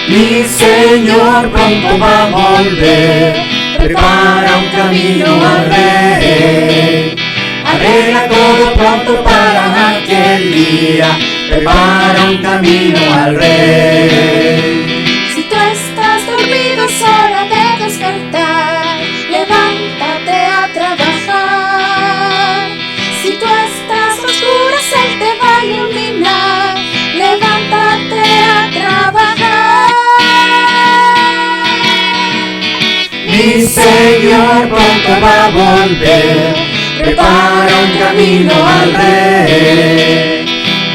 Mi Señor pronto va a volver, prepara un camino al Rey. Arregla todo pronto para aquel día, prepara un camino al Rey. Si tú estás dormido es hora de despertar, levántate a trabajar. Si tú estás a oscuras Él te va a iluminar, levántate a trabajar. Mi Señor pronto va a volver, prepara un camino al Rey.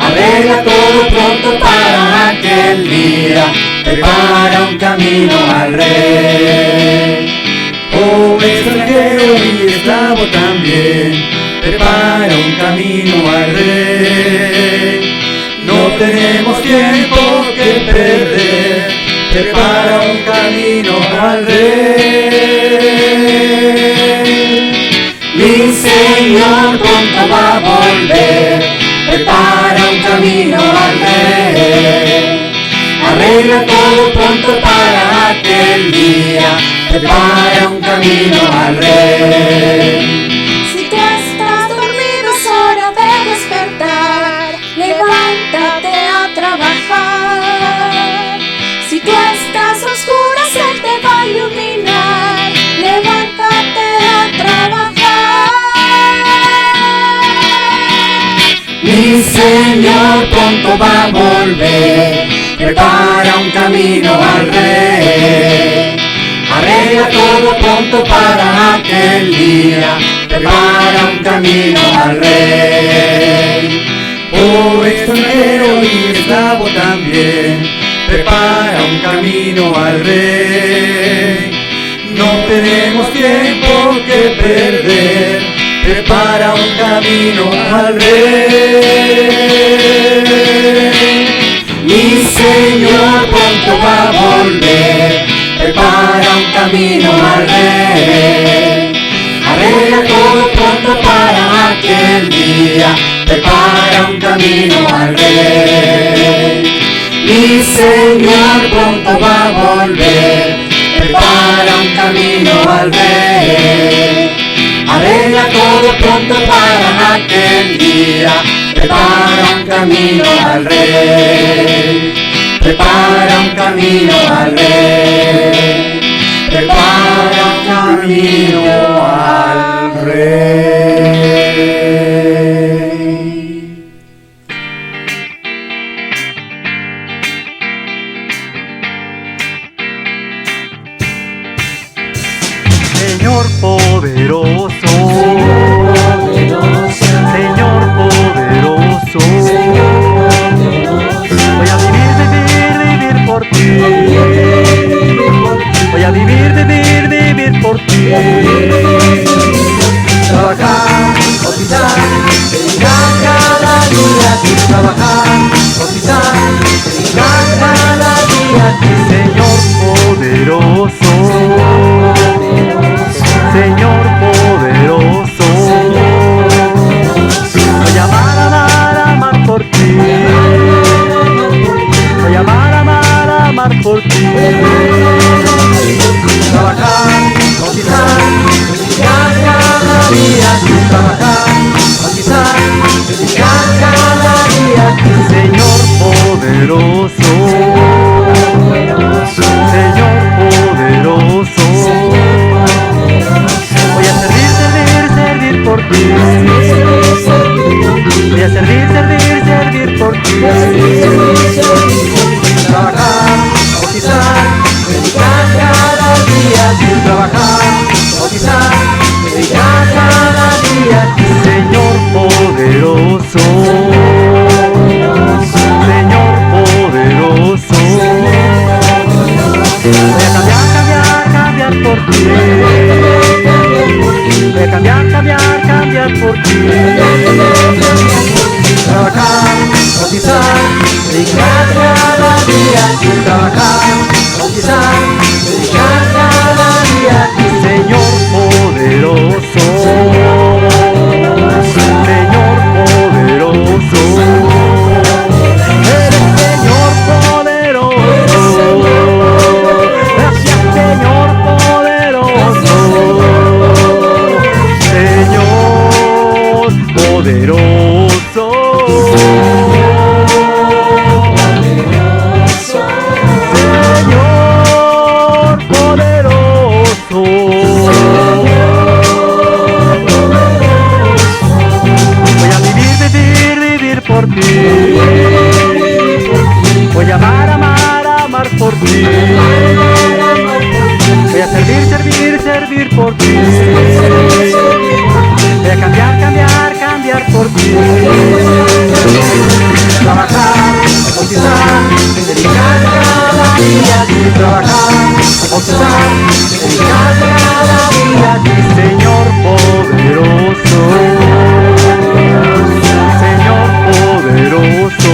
Arregla todo pronto para aquel día, prepara un camino al Rey. Oh, extranjero y esclavo también, prepara un camino al Rey. No tenemos tiempo que perder, prepara un camino al Rey. Mi Señor pronto va a volver, prepara un camino al Rey. Arregla todo pronto para aquel día, prepara un camino al Rey. Si tú estás dormido es hora de despertar, levántate a trabajar. Si tú estás a oscuras Él te va a iluminar, levántate a trabajar. Mi Señor pronto va a volver, prepara un camino al Rey. Arregla todo pronto para aquel día, prepara un camino al Rey. Oh, extranjero y esclavo también, prepara un camino al Rey. No tenemos tiempo que perder, prepara un camino al Rey. Mi Señor pronto va a volver, prepara un camino al Rey. Arregla todo pronto para aquel día, prepara un camino al Rey. Mi Señor pronto va a volver, prepara un camino al Rey. Arregla todo pronto para aquel día, prepara un camino al Rey. Prepara un camino al Rey. Prepara un camino al Rey. Señor poderoso, Señor poderoso, voy a vivir por ti, voy a vivir por ti. Trabajar, cotizar, dedicar cada día a ti. Trabajar, cotizar, dedicar cada día a ti. Señor poderoso, Señor poderoso, voy a amar por ti, voy a amar por ti. Trabajar, cotizar, dedicar cada día a ti. Trabajar, cotizar, dedicar cada día a ti. Señor poderoso, Señor poderoso, voy a servir por ti, voy a servir por ti. Trabajar, cotizar, dedicar cada día a ti. Trabajar, cotizar, dedicar cada día a ti. Señor poderoso, Señor poderoso, voy a cambiar por ti, voy a cambiar por ti. Trabajar, cotizar, dedicar cada día a ti. Trabajar, cotizar, dedicar cada día a ti. Señor poderoso, Señor poderoso, eres Señor poderoso. poderoso. Señor poderoso. Voy a vivir por ti. Voy a amar por ti. Voy a servir por ti. Voy a cambiar por ti. Trabajar, bautizar, dedicar cada día a ti. Trabajar, bautizar, dedicar cada día a ti. Señor poderoso. Señor poderoso.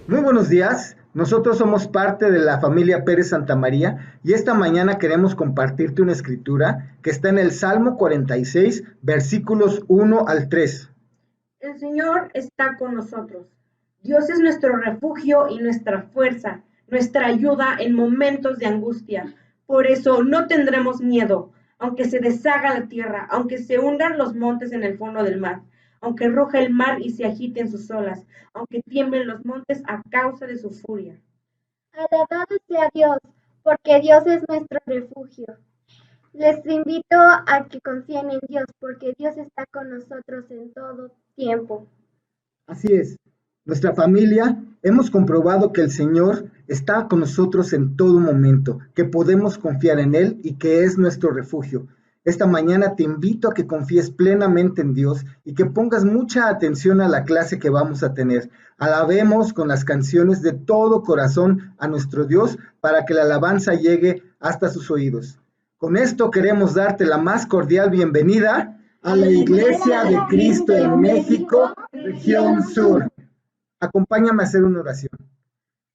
Muy buenos días, nosotros somos parte de la familia Pérez Santamaría y esta mañana queremos compartirte una escritura que está en el Salmo 46, versículos 1 al 3. El Señor está con nosotros. Dios es nuestro refugio y nuestra fuerza, nuestra ayuda en momentos de angustia. Por eso no tendremos miedo, aunque se deshaga la tierra, aunque se hundan los montes en el fondo del mar, aunque ruja el mar y se agiten sus olas, aunque tiemblen los montes a causa de su furia. Alabado sea Dios, porque Dios es nuestro refugio. Les invito a que confíen en Dios, porque Dios está con nosotros en todo tiempo. Así es, nuestra familia hemos comprobado que el Señor está con nosotros en todo momento, que podemos confiar en Él y que es nuestro refugio. Esta mañana te invito a que confíes plenamente en Dios y que pongas mucha atención a la clase que vamos a tener. Alabemos con las canciones de todo corazón a nuestro Dios para que la alabanza llegue hasta sus oídos. Con esto queremos darte la más cordial bienvenida a la Iglesia de Cristo en México, región sur. Acompáñame a hacer una oración.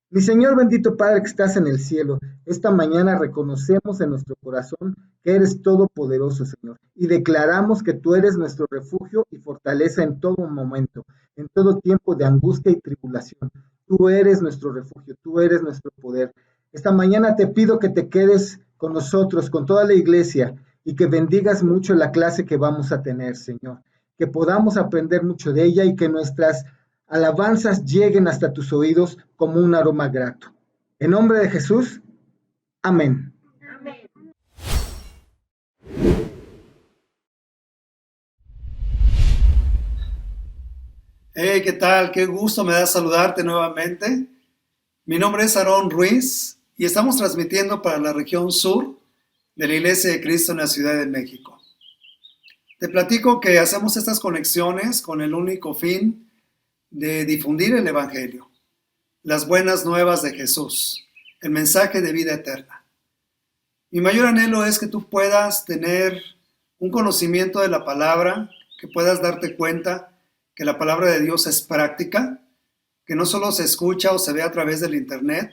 Mi Señor bendito Padre que estás en el cielo, esta mañana reconocemos en nuestro corazón que eres todopoderoso, Señor, y declaramos que tú eres nuestro refugio y fortaleza en todo momento, en todo tiempo de angustia y tribulación. Tú eres nuestro refugio, tú eres nuestro poder. Esta mañana te pido que te quedes con nosotros, con toda la iglesia, y que bendigas mucho la clase que vamos a tener, Señor, que podamos aprender mucho de ella y que nuestras alabanzas lleguen hasta tus oídos como un aroma grato. En nombre de Jesús, amén. Amén. Hey, ¿qué tal? Qué gusto me da saludarte nuevamente. Mi nombre es Aarón Ruiz y estamos transmitiendo para la región sur de la Iglesia de Cristo en la Ciudad de México. Te platico que hacemos estas conexiones con el único fin de difundir el Evangelio, las buenas nuevas de Jesús, el mensaje de vida eterna. Mi mayor anhelo es que tú puedas tener un conocimiento de la palabra, que puedas darte cuenta que la palabra de Dios es práctica, que no solo se escucha o se ve a través del internet,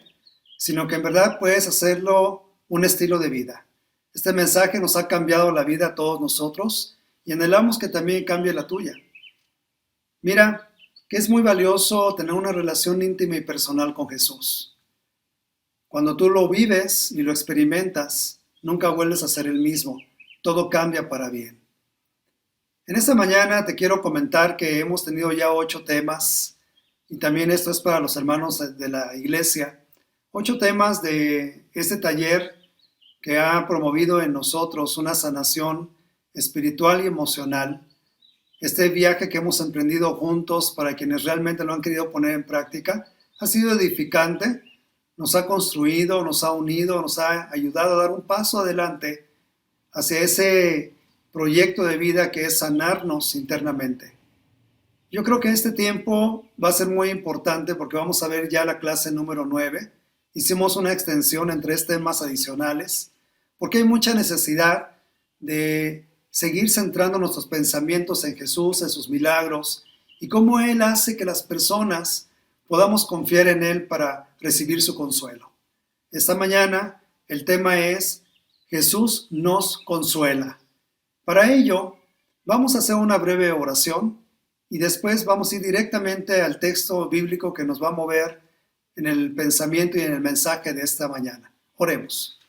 sino que en verdad puedes hacerlo un estilo de vida. Este mensaje nos ha cambiado la vida a todos nosotros y anhelamos que también cambie la tuya. Mira, que es muy valioso tener una relación íntima y personal con Jesús. Cuando tú lo vives y lo experimentas, nunca vuelves a ser el mismo. Todo cambia para bien. En esta mañana te quiero comentar que hemos tenido ya 8 temas, y también esto es para los hermanos de la iglesia, 8 temas de este taller que ha promovido en nosotros una sanación espiritual y emocional. Este viaje que hemos emprendido juntos para quienes realmente lo han querido poner en práctica ha sido edificante, nos ha construido, nos ha unido, nos ha ayudado a dar un paso adelante hacia ese proyecto de vida que es sanarnos internamente. Yo creo que este tiempo va a ser muy importante porque vamos a ver ya la clase número 9. Hicimos una extensión en 3 temas adicionales porque hay mucha necesidad de seguir centrando nuestros pensamientos en Jesús, en sus milagros y cómo Él hace que las personas podamos confiar en Él para recibir su consuelo. Esta mañana el tema es Jesús nos consuela. Para ello vamos a hacer una breve oración y después vamos a ir directamente al texto bíblico que nos va a mover en el pensamiento y en el mensaje de esta mañana. Oremos.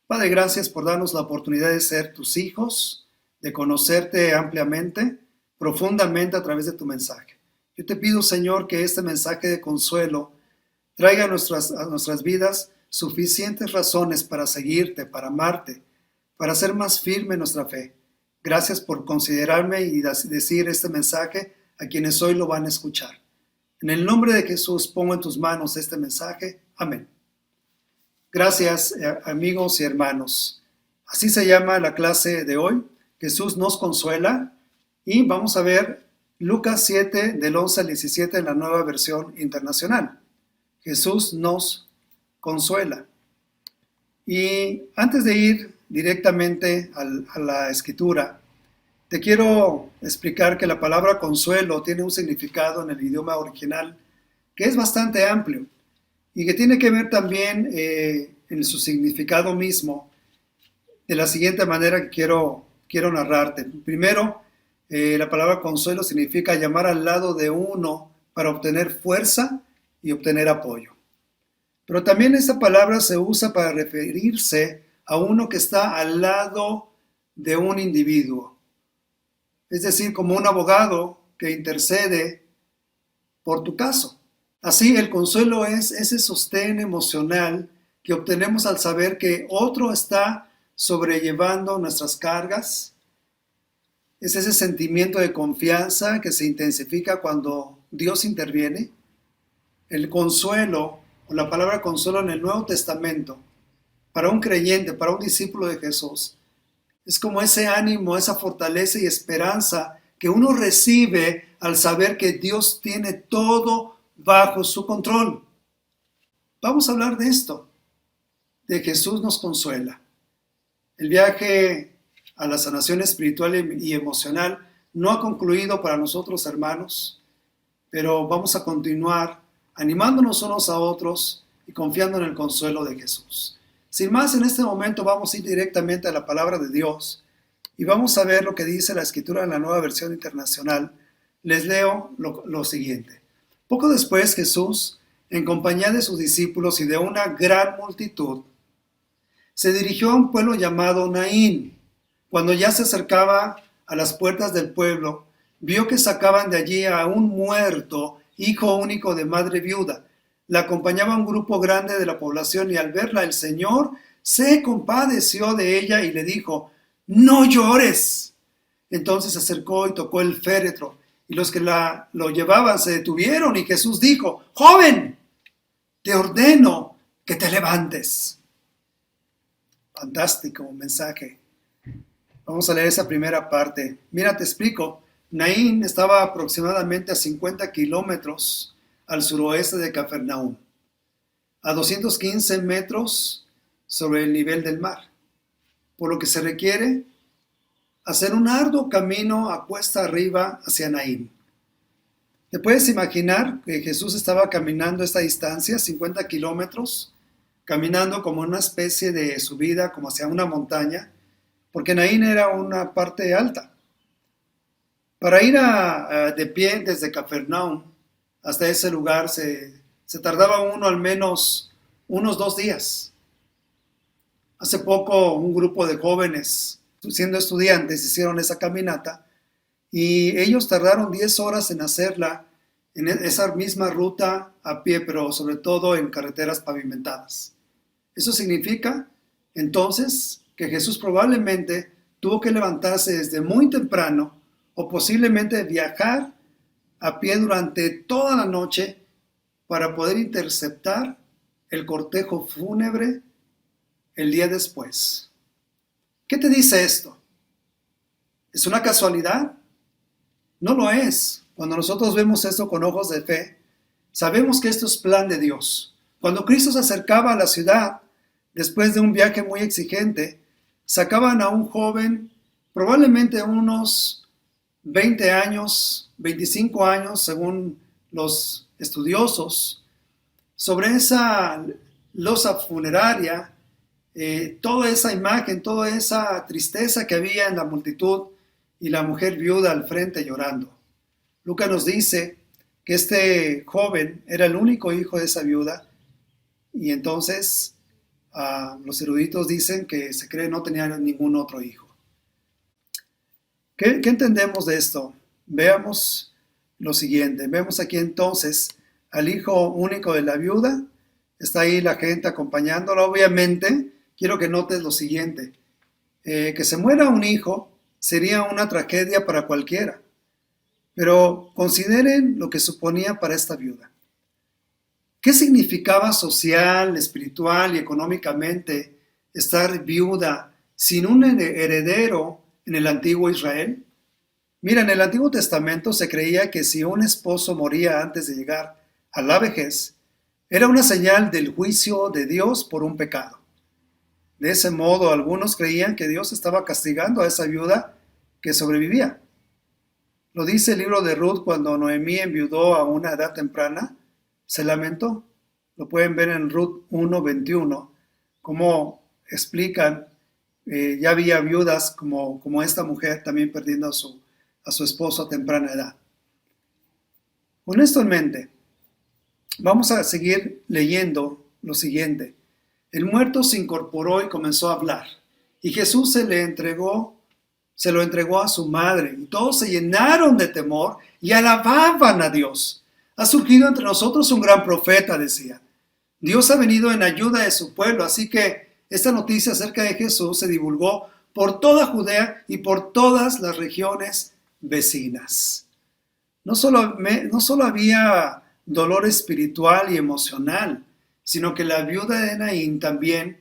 Padre, gracias por darnos la oportunidad de ser tus hijos, de conocerte ampliamente, profundamente a través de tu mensaje. Yo te pido, Señor, que este mensaje de consuelo traiga a nuestras vidas suficientes razones para seguirte, para amarte, para hacer más firme nuestra fe. Gracias por considerarme y decir este mensaje a quienes hoy lo van a escuchar. En el nombre de Jesús pongo en tus manos este mensaje. Amén. Gracias, amigos y hermanos. Así se llama la clase de hoy. Jesús nos consuela. Y vamos a ver Lucas 7, del 11 al 17 en la Nueva Versión Internacional. Jesús nos consuela. Y antes de ir directamente a la escritura, te quiero explicar que la palabra consuelo tiene un significado en el idioma original que es bastante amplio y que tiene que ver también en su significado mismo de la siguiente manera que quiero narrarte. Primero, la palabra consuelo significa llamar al lado de uno para obtener fuerza y obtener apoyo. Pero también esta palabra se usa para referirse a uno que está al lado de un individuo. Es decir, como un abogado que intercede por tu caso. Así, el consuelo es ese sostén emocional que obtenemos al saber que otro está sobrellevando nuestras cargas. Es ese sentimiento de confianza que se intensifica cuando Dios interviene. El consuelo, o la palabra consuelo en el Nuevo Testamento, para un creyente, para un discípulo de Jesús, es como ese ánimo, esa fortaleza y esperanza que uno recibe al saber que Dios tiene todo bajo su control. Vamos a hablar de esto, de Jesús nos consuela. El viaje a la sanación espiritual y emocional no ha concluido para nosotros, hermanos, pero vamos a continuar animándonos unos a otros y confiando en el consuelo de Jesús. Sin más, en este momento vamos a ir directamente a la palabra de Dios y vamos a ver lo que dice la Escritura en la Nueva Versión Internacional. Les leo lo siguiente. Poco después, Jesús, en compañía de sus discípulos y de una gran multitud, se dirigió a un pueblo llamado Naín. Cuando ya se acercaba a las puertas del pueblo, vio que sacaban de allí a un muerto, hijo único de madre viuda. La acompañaba un grupo grande de la población y al verla el Señor se compadeció de ella y le dijo, «No llores». Entonces se acercó y tocó el féretro y los que lo llevaban se detuvieron y Jesús dijo, «Joven, te ordeno que te levantes». Fantástico mensaje. Vamos a leer esa primera parte. Mira, te explico. Naín estaba aproximadamente a 50 kilómetros al suroeste de Cafarnaúm, a 215 metros sobre el nivel del mar, por lo que se requiere hacer un arduo camino a cuesta arriba hacia Naín. ¿Te puedes imaginar que Jesús estaba caminando esta distancia, 50 kilómetros, caminando como una especie de subida, como hacia una montaña, porque Naín era una parte alta? Para ir de pie desde Cafarnaúm hasta ese lugar se tardaba uno al menos unos 2 días. Hace poco un grupo de jóvenes, siendo estudiantes, hicieron esa caminata y ellos tardaron 10 horas en hacerla en esa misma ruta a pie, pero sobre todo en carreteras pavimentadas. Eso significa entonces que Jesús probablemente tuvo que levantarse desde muy temprano o posiblemente viajar a pie durante toda la noche para poder interceptar el cortejo fúnebre el día después. ¿Qué te dice esto? ¿Es una casualidad? No lo es. Cuando nosotros vemos esto con ojos de fe, sabemos que esto es plan de Dios. Cuando Cristo se acercaba a la ciudad, después de un viaje muy exigente, sacaban a un joven, probablemente unos 20 años, 25 años, según los estudiosos, sobre esa losa funeraria, toda esa imagen, toda esa tristeza que había en la multitud y la mujer viuda al frente llorando. Lucas nos dice que este joven era el único hijo de esa viuda y entonces los eruditos dicen que se cree no tenía ningún otro hijo. ¿Qué entendemos de esto? Veamos lo siguiente. Vemos aquí entonces al hijo único de la viuda. Está ahí la gente acompañándolo. Obviamente, quiero que notes lo siguiente. Que se muera un hijo sería una tragedia para cualquiera. Pero consideren lo que suponía para esta viuda. ¿Qué significaba social, espiritual y económicamente estar viuda sin un heredero en el antiguo Israel? Mira, en el Antiguo Testamento se creía que si un esposo moría antes de llegar a la vejez, era una señal del juicio de Dios por un pecado. De ese modo, algunos creían que Dios estaba castigando a esa viuda que sobrevivía. Lo dice el libro de Ruth cuando Noemí enviudó a una edad temprana, se lamentó. Lo pueden ver en Ruth 1:21, cómo explican, ya había viudas como esta mujer también perdiendo a su esposo a temprana edad. Con esto en mente, vamos a seguir leyendo lo siguiente. El muerto se incorporó y comenzó a hablar, y Jesús se lo entregó a su madre, y todos se llenaron de temor y alababan a Dios. Ha surgido entre nosotros un gran profeta, decía. Dios ha venido en ayuda de su pueblo, así que esta noticia acerca de Jesús se divulgó por toda Judea y por todas las regiones vecinas. No solo había dolor espiritual y emocional, sino que la viuda de Naín también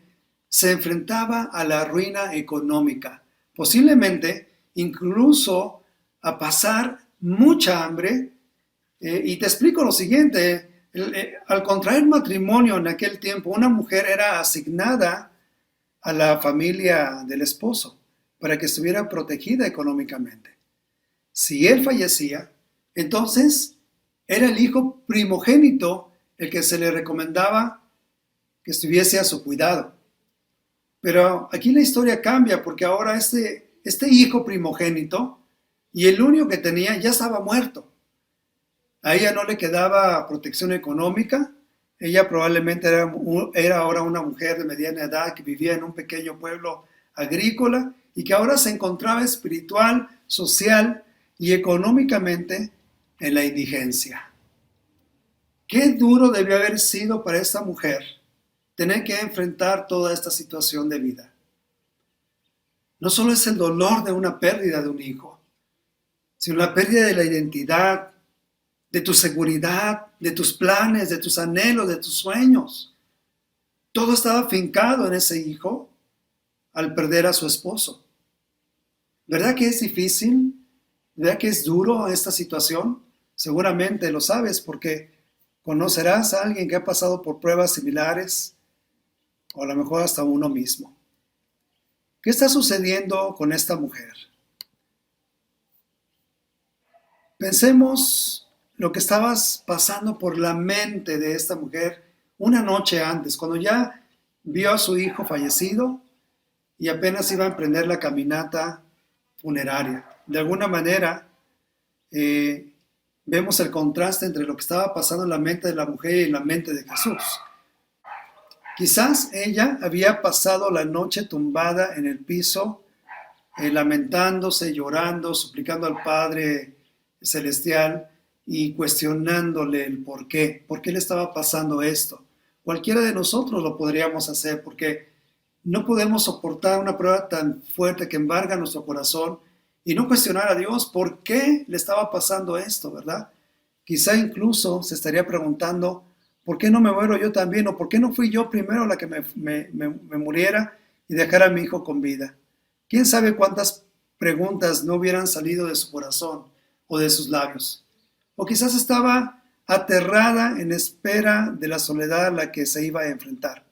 se enfrentaba a la ruina económica, posiblemente incluso a pasar mucha hambre. Y te explico lo siguiente, al contraer matrimonio en aquel tiempo, una mujer era asignada a la familia del esposo para que estuviera protegida económicamente. Si él fallecía, entonces era el hijo primogénito el que se le recomendaba que estuviese a su cuidado. Pero aquí la historia cambia porque ahora este hijo primogénito y el único que tenía ya estaba muerto. A ella no le quedaba protección económica. Ella probablemente era ahora una mujer de mediana edad que vivía en un pequeño pueblo agrícola y que ahora se encontraba espiritual, social y económicamente en la indigencia. Qué duro debió haber sido para esta mujer tener que enfrentar toda esta situación de vida. No solo es el dolor de una pérdida de un hijo, sino la pérdida de la identidad, de tu seguridad, de tus planes, de tus anhelos, de tus sueños. Todo estaba afincado en ese hijo al perder a su esposo. ¿Verdad que es difícil? ¿Verdad que es duro esta situación? Seguramente lo sabes porque conocerás a alguien que ha pasado por pruebas similares o a lo mejor hasta uno mismo. ¿Qué está sucediendo con esta mujer? Pensemos lo que estabas pasando por la mente de esta mujer una noche antes, cuando ya vio a su hijo fallecido y apenas iba a emprender la caminata funeraria. De alguna manera, vemos el contraste entre lo que estaba pasando en la mente de la mujer y en la mente de Jesús. Quizás ella había pasado la noche tumbada en el piso, lamentándose, llorando, suplicando al Padre Celestial y cuestionándole el por qué le estaba pasando esto. Cualquiera de nosotros lo podríamos hacer porque no podemos soportar una prueba tan fuerte que embarga nuestro corazón y no cuestionar a Dios por qué le estaba pasando esto, ¿verdad? Quizá incluso se estaría preguntando, ¿por qué no me muero yo también? ¿O por qué no fui yo primero la que me muriera y dejara a mi hijo con vida? ¿Quién sabe cuántas preguntas no hubieran salido de su corazón o de sus labios? O quizás estaba aterrada en espera de la soledad a la que se iba a enfrentar.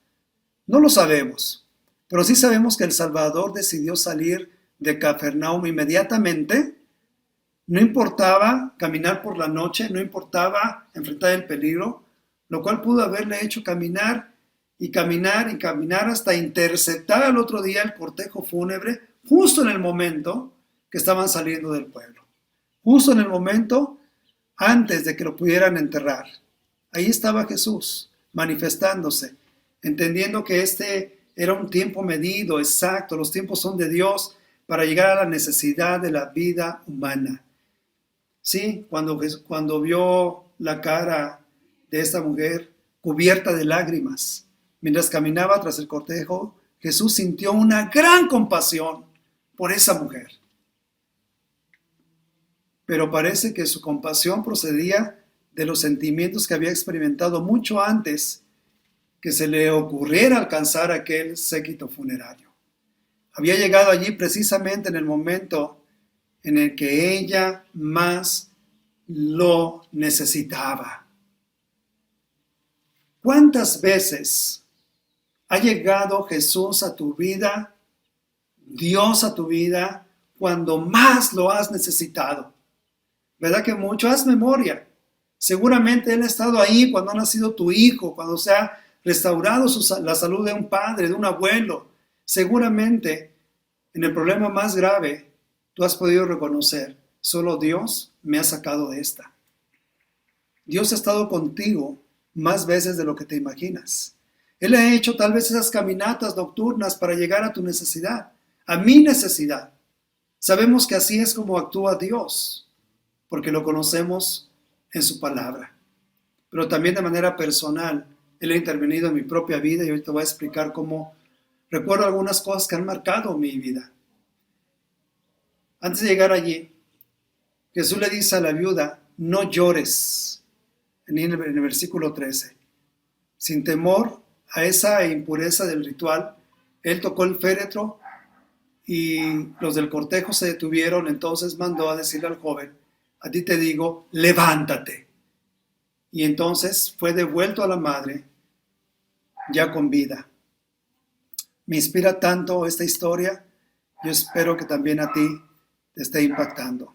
No lo sabemos, pero sí sabemos que el Salvador decidió salir de Cafarnaúm inmediatamente. No importaba caminar por la noche, no importaba enfrentar el peligro, lo cual pudo haberle hecho caminar y caminar y caminar hasta interceptar al otro día el cortejo fúnebre justo en el momento que estaban saliendo del pueblo. Justo en el momento antes de que lo pudieran enterrar. Ahí estaba Jesús, manifestándose, entendiendo que este era un tiempo medido, exacto. Los tiempos son de Dios para llegar a la necesidad de la vida humana. Sí, cuando vio la cara de esta mujer cubierta de lágrimas, mientras caminaba tras el cortejo, Jesús sintió una gran compasión por esa mujer. Pero parece que su compasión procedía de los sentimientos que había experimentado mucho antes que se le ocurriera alcanzar aquel séquito funerario. Había llegado allí precisamente en el momento en el que ella más lo necesitaba. ¿Cuántas veces ha llegado Jesús a tu vida, Dios a tu vida, cuando más lo has necesitado? ¿Verdad que mucho? Haz memoria. Seguramente Él ha estado ahí cuando ha nacido tu hijo, cuando se ha restaurado la salud de un padre, de un abuelo. Seguramente en el problema más grave tú has podido reconocer, solo Dios me ha sacado de esta. Dios ha estado contigo más veces de lo que te imaginas. Él ha hecho tal vez esas caminatas nocturnas para llegar a tu necesidad, a mi necesidad. Sabemos que así es como actúa Dios, porque lo conocemos en su palabra. Pero también de manera personal, Él ha intervenido en mi propia vida y hoy te voy a explicar cómo recuerdo algunas cosas que han marcado mi vida. Antes de llegar allí, Jesús le dice a la viuda, no llores, en el versículo 13. Sin temor a esa impureza del ritual, Él tocó el féretro y los del cortejo se detuvieron. Entonces mandó a decirle al joven, a ti te digo, levántate. Y entonces fue devuelto a la madre, ya con vida. Me inspira tanto esta historia, yo espero que también a ti te esté impactando.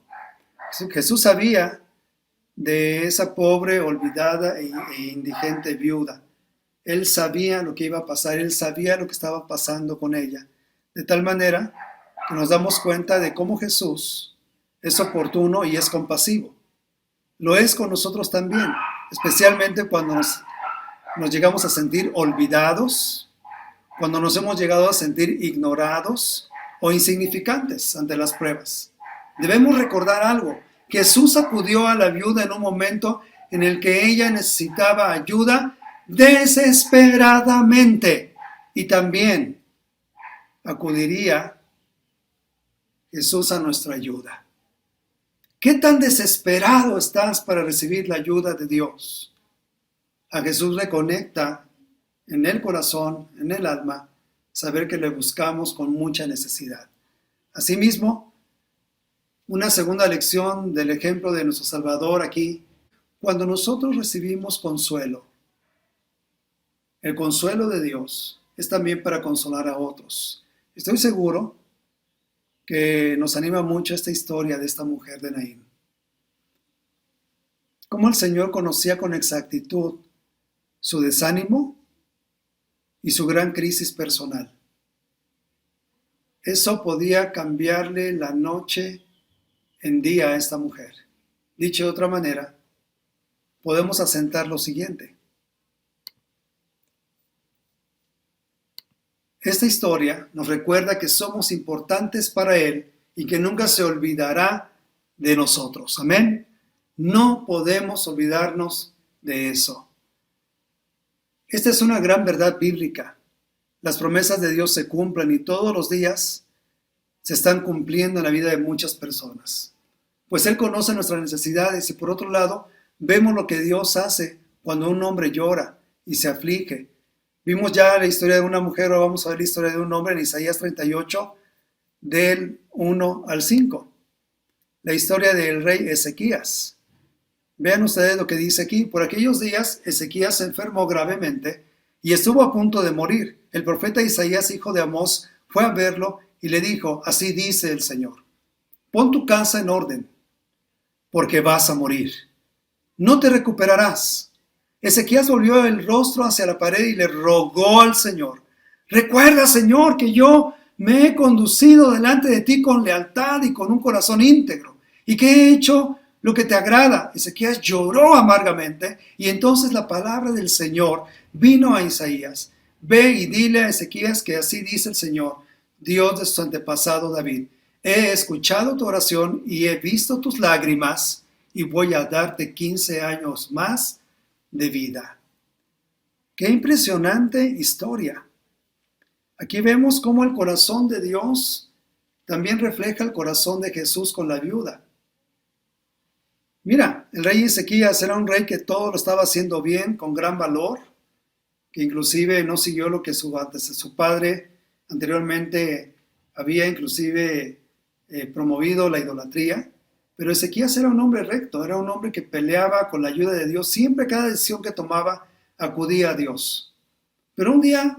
Jesús sabía de esa pobre, olvidada e indigente viuda. Él sabía lo que iba a pasar, Él sabía lo que estaba pasando con ella. De tal manera que nos damos cuenta de cómo Jesús es oportuno y es compasivo. Lo es con nosotros también, especialmente cuando nos llegamos a sentir olvidados, cuando nos hemos llegado a sentir ignorados o insignificantes ante las pruebas. Debemos recordar algo. Jesús acudió a la viuda en un momento en el que ella necesitaba ayuda desesperadamente. Y también acudiría Jesús a nuestra ayuda. ¿Qué tan desesperado estás para recibir la ayuda de Dios? A Jesús le conecta en el corazón, en el alma, saber que le buscamos con mucha necesidad. Asimismo, una segunda lección del ejemplo de nuestro Salvador aquí, cuando nosotros recibimos consuelo, el consuelo de Dios es también para consolar a otros. Estoy seguro que nos anima mucho esta historia de esta mujer de Naín. Cómo el Señor conocía con exactitud su desánimo y su gran crisis personal. Eso podía cambiarle la noche en día a esta mujer. Dicho de otra manera, podemos asentar lo siguiente. Esta historia nos recuerda que somos importantes para Él y que nunca se olvidará de nosotros. Amén. No podemos olvidarnos de eso. Esta es una gran verdad bíblica. Las promesas de Dios se cumplen y todos los días se están cumpliendo en la vida de muchas personas. Pues Él conoce nuestras necesidades y por otro lado, vemos lo que Dios hace cuando un hombre llora y se aflige. Vimos ya la historia de una mujer, ahora vamos a ver la historia de un hombre en Isaías 38, del 1 al 5. La historia del rey Ezequías. Vean ustedes lo que dice aquí. Por aquellos días, Ezequías se enfermó gravemente y estuvo a punto de morir. El profeta Isaías, hijo de Amós, fue a verlo y le dijo, así dice el Señor, pon tu casa en orden, porque vas a morir. No te recuperarás. Ezequías volvió el rostro hacia la pared y le rogó al Señor, recuerda, Señor, que yo me he conducido delante de ti con lealtad y con un corazón íntegro, y que he hecho lo que te agrada. Ezequías lloró amargamente y entonces la palabra del Señor vino a Isaías. Ve y dile a Ezequías que así dice el Señor, Dios de su antepasado David. He escuchado tu oración y he visto tus lágrimas y voy a darte 15 años más de vida. ¡Qué impresionante historia! Aquí vemos cómo el corazón de Dios también refleja el corazón de Jesús con la viuda. Mira, el rey Ezequías era un rey que todo lo estaba haciendo bien, con gran valor, que inclusive no siguió lo que su padre anteriormente había inclusive promovido la idolatría. Pero Ezequías era un hombre recto, era un hombre que peleaba con la ayuda de Dios. Siempre cada decisión que tomaba acudía a Dios. Pero un día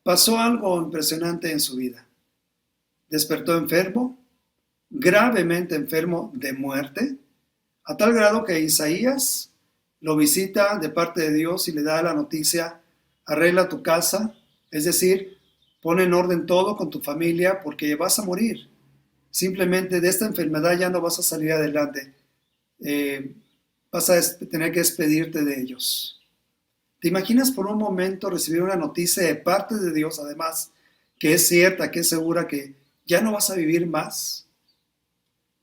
pasó algo impresionante en su vida. Despertó enfermo, gravemente enfermo de muerte, a tal grado que Isaías lo visita de parte de Dios y le da la noticia, arregla tu casa, es decir, pon en orden todo con tu familia porque vas a morir. Simplemente de esta enfermedad ya no vas a salir adelante. Vas a tener que despedirte de ellos. ¿Te imaginas por un momento recibir una noticia de parte de Dios, además, que es cierta, que es segura, que ya no vas a vivir más?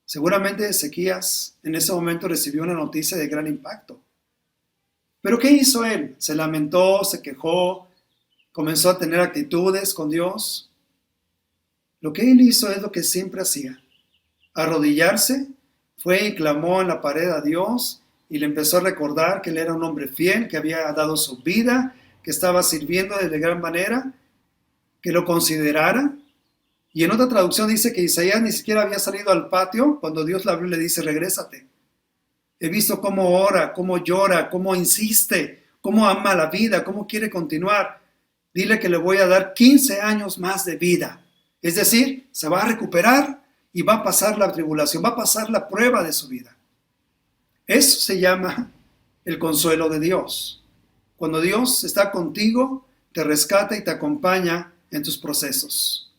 Seguramente Ezequías en ese momento recibió una noticia de gran impacto. ¿Pero qué hizo él? Se lamentó, se quejó, comenzó a tener actitudes con Dios. Lo que él hizo es lo que siempre hacía. Arrodillarse, fue y clamó en la pared a Dios y le empezó a recordar que él era un hombre fiel, que había dado su vida, que estaba sirviendo de gran manera, que lo considerara. Y en otra traducción dice que Isaías ni siquiera había salido al patio cuando Dios le habló y le dice, regrésate. He visto cómo ora, cómo llora, cómo insiste, cómo ama la vida, cómo quiere continuar. Dile que le voy a dar 15 años más de vida. Es decir, se va a recuperar y va a pasar la tribulación, va a pasar la prueba de su vida. Eso se llama el consuelo de Dios. Cuando Dios está contigo, te rescata y te acompaña en tus procesos.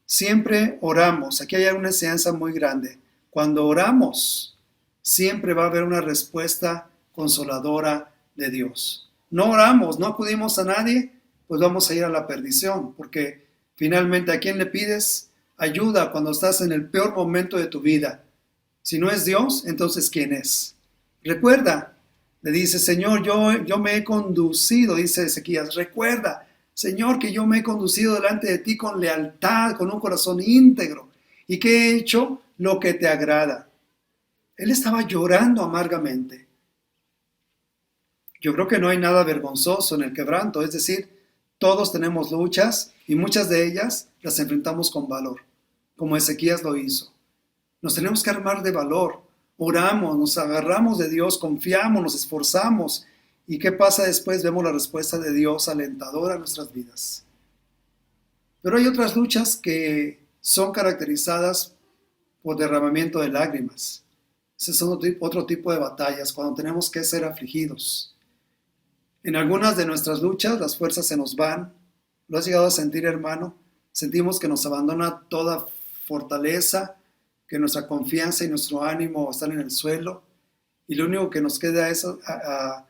Siempre oramos. Aquí hay una enseñanza muy grande. Cuando oramos, siempre va a haber una respuesta consoladora de Dios. No oramos, no acudimos a nadie, pues vamos a ir a la perdición, porque finalmente, ¿a quién le pides ayuda cuando estás en el peor momento de tu vida? Si no es Dios, entonces ¿quién es? Recuerda, le dice, Señor, yo me he conducido, dice Ezequías, recuerda, Señor, que yo me he conducido delante de ti con lealtad, con un corazón íntegro, y que he hecho lo que te agrada. Él estaba llorando amargamente. Yo creo que no hay nada vergonzoso en el quebranto, es decir, todos tenemos luchas y muchas de ellas las enfrentamos con valor, como Ezequías lo hizo. Nos tenemos que armar de valor, oramos, nos agarramos de Dios, confiamos, nos esforzamos. ¿Y qué pasa después? Vemos la respuesta de Dios alentadora a nuestras vidas. Pero hay otras luchas que son caracterizadas por derramamiento de lágrimas. Ese es otro tipo de batallas, cuando tenemos que ser afligidos. En algunas de nuestras luchas las fuerzas se nos van. ¿Lo has llegado a sentir, hermano? Sentimos que nos abandona toda fortaleza, que nuestra confianza y nuestro ánimo están en el suelo. Y lo único que nos queda es a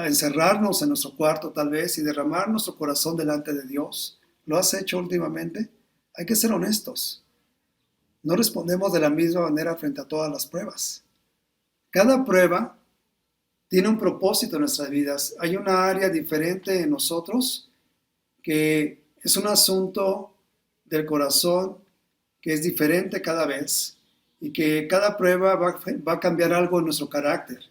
encerrarnos en nuestro cuarto tal vez y derramar nuestro corazón delante de Dios. ¿Lo has hecho últimamente? Hay que ser honestos. No respondemos de la misma manera frente a todas las pruebas. Cada prueba tiene un propósito en nuestras vidas. Hay una área diferente en nosotros que es un asunto del corazón que es diferente cada vez y que cada prueba va a cambiar algo en nuestro carácter.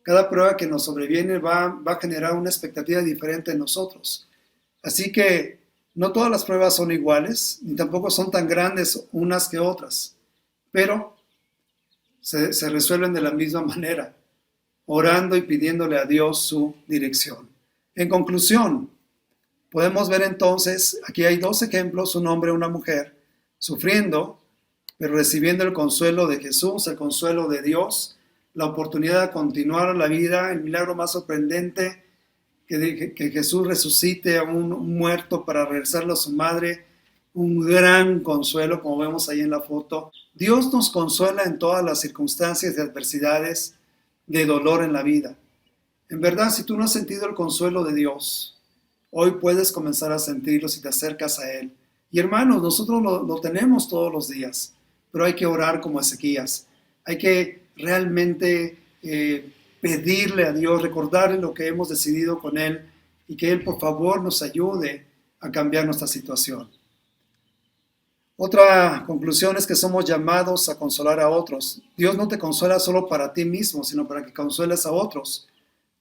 Cada prueba que nos sobreviene va a generar una expectativa diferente en nosotros. Así que no todas las pruebas son iguales, ni tampoco son tan grandes unas que otras, pero se resuelven de la misma manera, orando y pidiéndole a Dios su dirección. En conclusión, podemos ver entonces, aquí hay dos ejemplos, un hombre y una mujer, sufriendo, pero recibiendo el consuelo de Jesús, el consuelo de Dios, la oportunidad de continuar la vida, el milagro más sorprendente, que Jesús resucite a un muerto para regresarlo a su madre, un gran consuelo, como vemos ahí en la foto. Dios nos consuela en todas las circunstancias de adversidades, de dolor en la vida. En verdad, si tú no has sentido el consuelo de Dios, hoy puedes comenzar a sentirlo si te acercas a Él. Y hermanos, nosotros lo tenemos todos los días, pero hay que orar como Ezequías. Hay que realmente pedirle a Dios, recordarle lo que hemos decidido con Él y que Él por favor nos ayude a cambiar nuestra situación. Otra conclusión es que somos llamados a consolar a otros. Dios no te consuela solo para ti mismo, sino para que consueles a otros.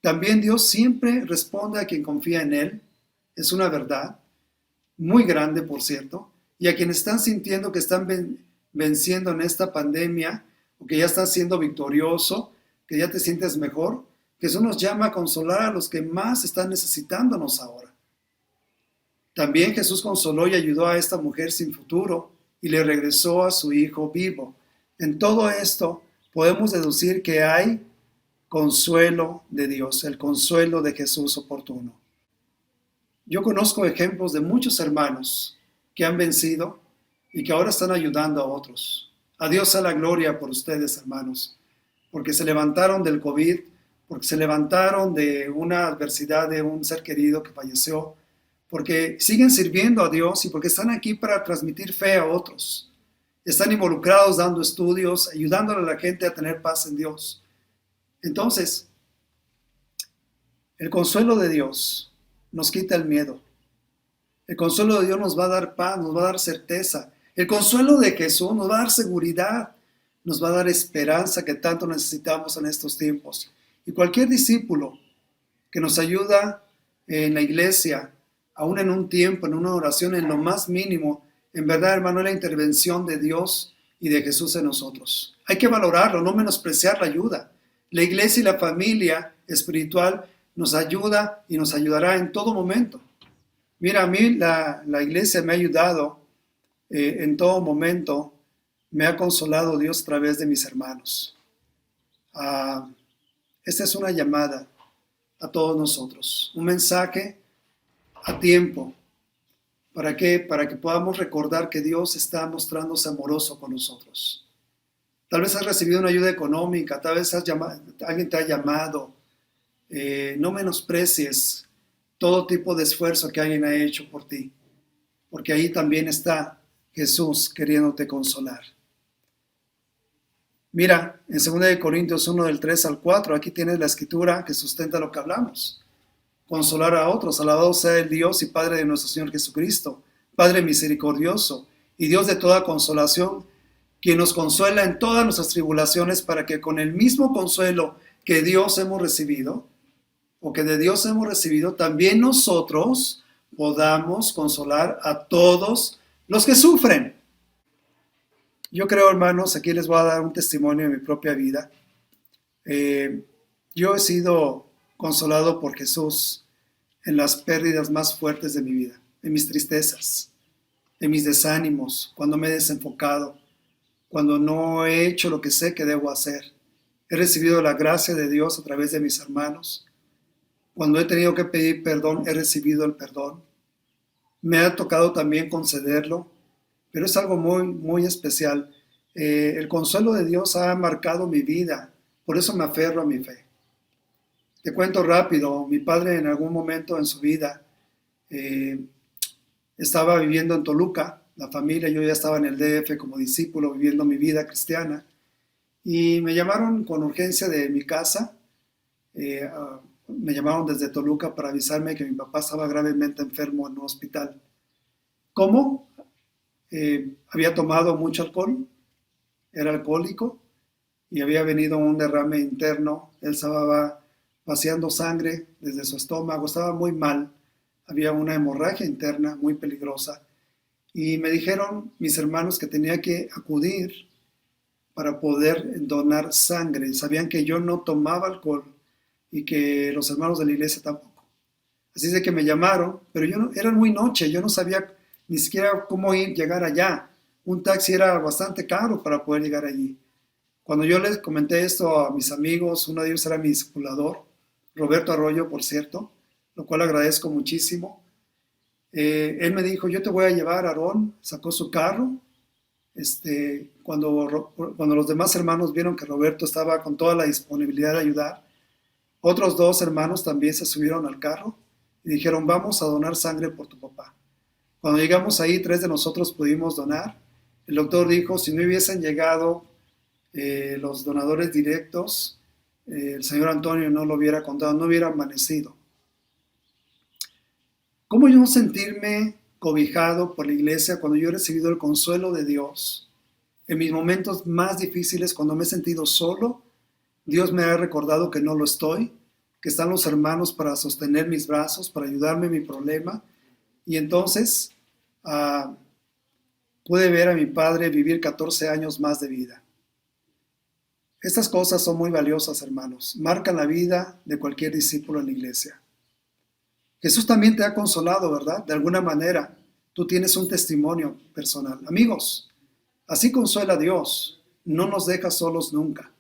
También Dios siempre responde a quien confía en Él. Es una verdad muy grande, por cierto. Y a quienes están sintiendo que están venciendo en esta pandemia, o que ya estás siendo victorioso, que ya te sientes mejor, Jesús nos llama a consolar a los que más están necesitándonos ahora. También Jesús consoló y ayudó a esta mujer sin futuro y le regresó a su hijo vivo. En todo esto podemos deducir que hay consuelo de Dios, el consuelo de Jesús oportuno. Yo conozco ejemplos de muchos hermanos que han vencido y que ahora están ayudando a otros. A Dios sea la gloria por ustedes, hermanos, porque se levantaron del COVID, porque se levantaron de una adversidad de un ser querido que falleció, porque siguen sirviendo a Dios y porque están aquí para transmitir fe a otros. Están involucrados dando estudios, ayudándole a la gente a tener paz en Dios. Entonces, el consuelo de Dios nos quita el miedo. El consuelo de Dios nos va a dar paz, nos va a dar certeza. El consuelo de Jesús nos va a dar seguridad, nos va a dar esperanza que tanto necesitamos en estos tiempos. Y cualquier discípulo que nos ayuda en la iglesia, aún en un tiempo, en una oración, en lo más mínimo, en verdad, hermano, es la intervención de Dios y de Jesús en nosotros. Hay que valorarlo, no menospreciar la ayuda. La iglesia y la familia espiritual nos ayuda y nos ayudará en todo momento. Mira, a mí la iglesia me ha ayudado en todo momento, me ha consolado Dios a través de mis hermanos. Esta es una llamada a todos nosotros, un mensaje a tiempo. ¿Para qué? Para que podamos recordar que Dios está mostrándose amoroso con nosotros. Tal vez has recibido una ayuda económica, tal vez alguien te ha llamado. No menosprecies todo tipo de esfuerzo que alguien ha hecho por ti, porque ahí también está Jesús queriéndote consolar. Mira, en 2 Corintios 1, del 3 al 4, aquí tienes la escritura que sustenta lo que hablamos. Consolar a otros, alabado sea el Dios y Padre de nuestro Señor Jesucristo, Padre misericordioso y Dios de toda consolación, quien nos consuela en todas nuestras tribulaciones, para que con el mismo consuelo que Dios hemos recibido, o que de Dios hemos recibido, también nosotros podamos consolar a todos los que sufren. Yo creo, hermanos, aquí les voy a dar un testimonio de mi propia vida. Yo he sido consolado por Jesús en las pérdidas más fuertes de mi vida, en mis tristezas, en mis desánimos, cuando me he desenfocado, cuando no he hecho lo que sé que debo hacer. He recibido la gracia de Dios a través de mis hermanos. Cuando he tenido que pedir perdón, he recibido el perdón. Me ha tocado también concederlo, pero es algo muy, muy especial. El consuelo de Dios ha marcado mi vida, por eso me aferro a mi fe. Te cuento rápido, mi padre en algún momento en su vida estaba viviendo en Toluca, la familia, yo ya estaba en el DF como discípulo viviendo mi vida cristiana, y me llamaron con urgencia de mi casa, me llamaron desde Toluca para avisarme que mi papá estaba gravemente enfermo en un hospital. ¿Cómo? Había tomado mucho alcohol, era alcohólico y había venido un derrame interno. Él estaba vaciando sangre desde su estómago, estaba muy mal, había una hemorragia interna muy peligrosa y me dijeron mis hermanos que tenía que acudir para poder donar sangre. Sabían que yo no tomaba alcohol y que los hermanos de la iglesia tampoco. Así es de que me llamaron, pero era muy noche, yo no sabía ni siquiera cómo llegar allá. Un taxi era bastante caro para poder llegar allí. Cuando yo les comenté esto a mis amigos, uno de ellos era mi discipulador, Roberto Arroyo, por cierto, lo cual agradezco muchísimo. Él me dijo, yo te voy a llevar, Aarón. Sacó su carro. Cuando los demás hermanos vieron que Roberto estaba con toda la disponibilidad de ayudar, otros 2 hermanos también se subieron al carro y dijeron, vamos a donar sangre por tu papá. Cuando llegamos ahí, 3 de nosotros pudimos donar. El doctor dijo, si no hubiesen llegado los donadores directos, el señor Antonio no lo hubiera contado, no hubiera amanecido. ¿Cómo yo no sentirme cobijado por la iglesia cuando yo he recibido el consuelo de Dios? En mis momentos más difíciles, cuando me he sentido solo, Dios me ha recordado que no lo estoy, que están los hermanos para sostener mis brazos, para ayudarme en mi problema. Y entonces pude ver a mi padre vivir 14 años más de vida. Estas cosas son muy valiosas, hermanos. Marcan la vida de cualquier discípulo en la iglesia. Jesús también te ha consolado, ¿verdad? De alguna manera, tú tienes un testimonio personal. Amigos, así consuela a Dios. No nos deja solos nunca.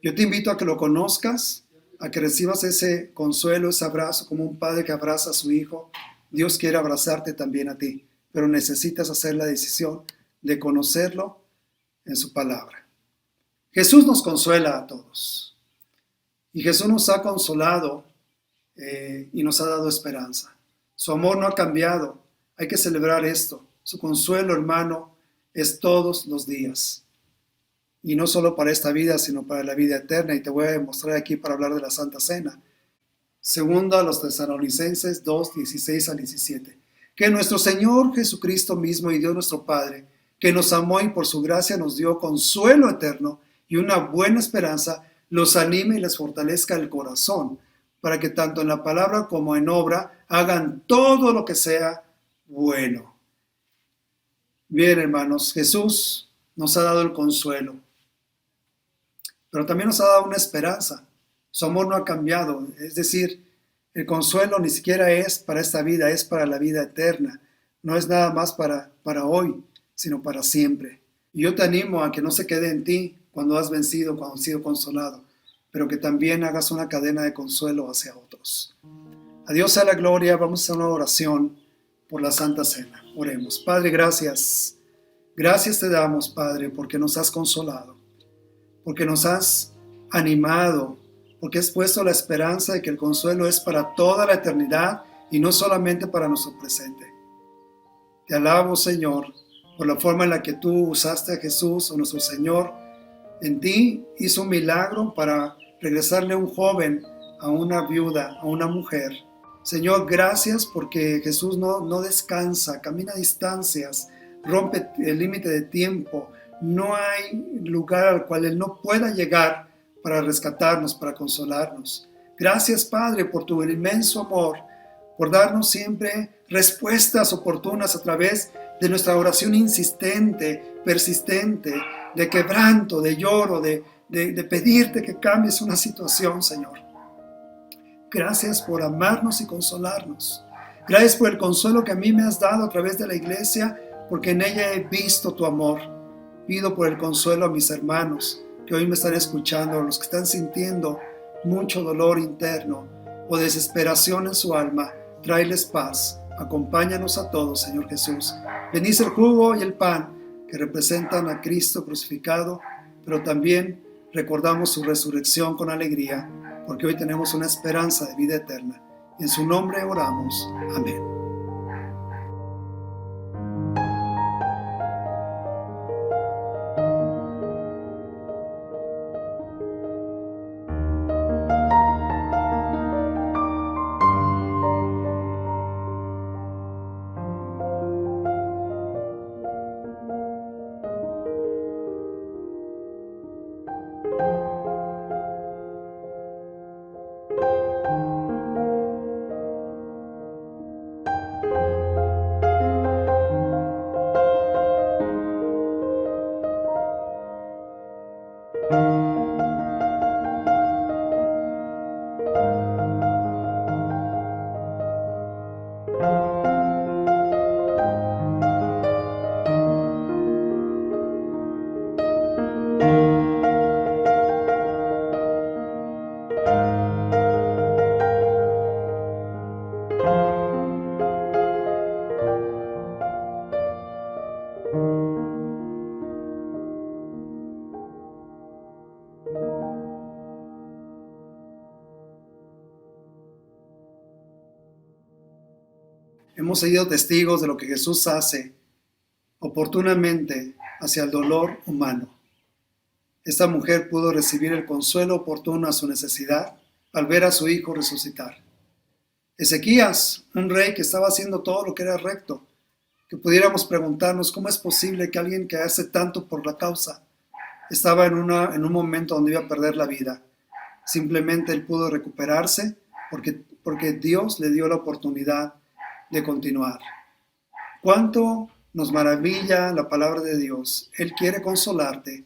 Yo te invito a que lo conozcas, a que recibas ese consuelo, ese abrazo, como un padre que abraza a su hijo. Dios quiere abrazarte también a ti, pero necesitas hacer la decisión de conocerlo en su palabra. Jesús nos consuela a todos. Y Jesús nos ha consolado y nos ha dado esperanza. Su amor no ha cambiado. Hay que celebrar esto. Su consuelo, hermano, es todos los días. Y no solo para esta vida, sino para la vida eterna. Y te voy a demostrar aquí para hablar de la Santa Cena. Segunda a los Tesalonicenses 2, 16 al 17. Que nuestro Señor Jesucristo mismo y Dios nuestro Padre, que nos amó y por su gracia nos dio consuelo eterno y una buena esperanza, los anime y les fortalezca el corazón, para que tanto en la palabra como en obra hagan todo lo que sea bueno. Bien, hermanos, Jesús nos ha dado el consuelo, pero también nos ha dado una esperanza. Su amor no ha cambiado, es decir, el consuelo ni siquiera es para esta vida, es para la vida eterna. No es nada más para hoy, sino para siempre. Y yo te animo a que no se quede en ti cuando has vencido, cuando has sido consolado, pero que también hagas una cadena de consuelo hacia otros. A Dios sea la gloria. Vamos a hacer una oración por la Santa Cena. Oremos. Padre, gracias. Gracias te damos, Padre, porque nos has consolado, porque nos has animado, porque has puesto la esperanza de que el consuelo es para toda la eternidad y no solamente para nuestro presente. Te alabo, Señor, por la forma en la que tú usaste a Jesús, o nuestro Señor. En ti hizo un milagro para regresarle a un joven, a una viuda, a una mujer. Señor, gracias porque Jesús no descansa, camina a distancias, rompe el límite de tiempo. No hay lugar al cual Él no pueda llegar para rescatarnos, para consolarnos. Gracias, Padre, por tu inmenso amor, por darnos siempre respuestas oportunas a través de nuestra oración insistente, persistente, de quebranto, de lloro, de pedirte que cambies una situación, Señor. Gracias por amarnos y consolarnos. Gracias por el consuelo que a mí me has dado a través de la iglesia, porque en ella he visto tu amor. Pido por el consuelo a mis hermanos que hoy me están escuchando, los que están sintiendo mucho dolor interno o desesperación en su alma. Tráeles paz. Acompáñanos a todos, Señor Jesús. Bendice el jugo y el pan que representan a Cristo crucificado, pero también recordamos su resurrección con alegría, porque hoy tenemos una esperanza de vida eterna. En su nombre oramos. Amén. hemos sido testigos de lo que Jesús hace oportunamente hacia el dolor humano. Esta mujer pudo recibir el consuelo oportuno a su necesidad al ver a su hijo resucitar. Ezequías, un rey que estaba haciendo todo lo que era recto, que pudiéramos preguntarnos cómo es posible que alguien que hace tanto por la causa estaba en un momento donde iba a perder la vida. Simplemente él pudo recuperarse porque Dios le dio la oportunidad de continuar. ¿Cuánto nos maravilla la palabra de Dios? Él quiere consolarte.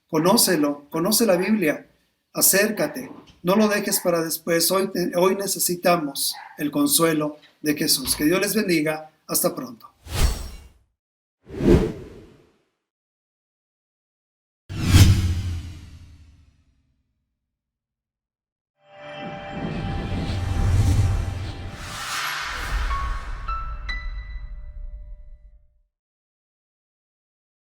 Conócelo, conoce la Biblia, acércate, no lo dejes para después. Hoy necesitamos el consuelo de Jesús. Que Dios les bendiga. Hasta pronto.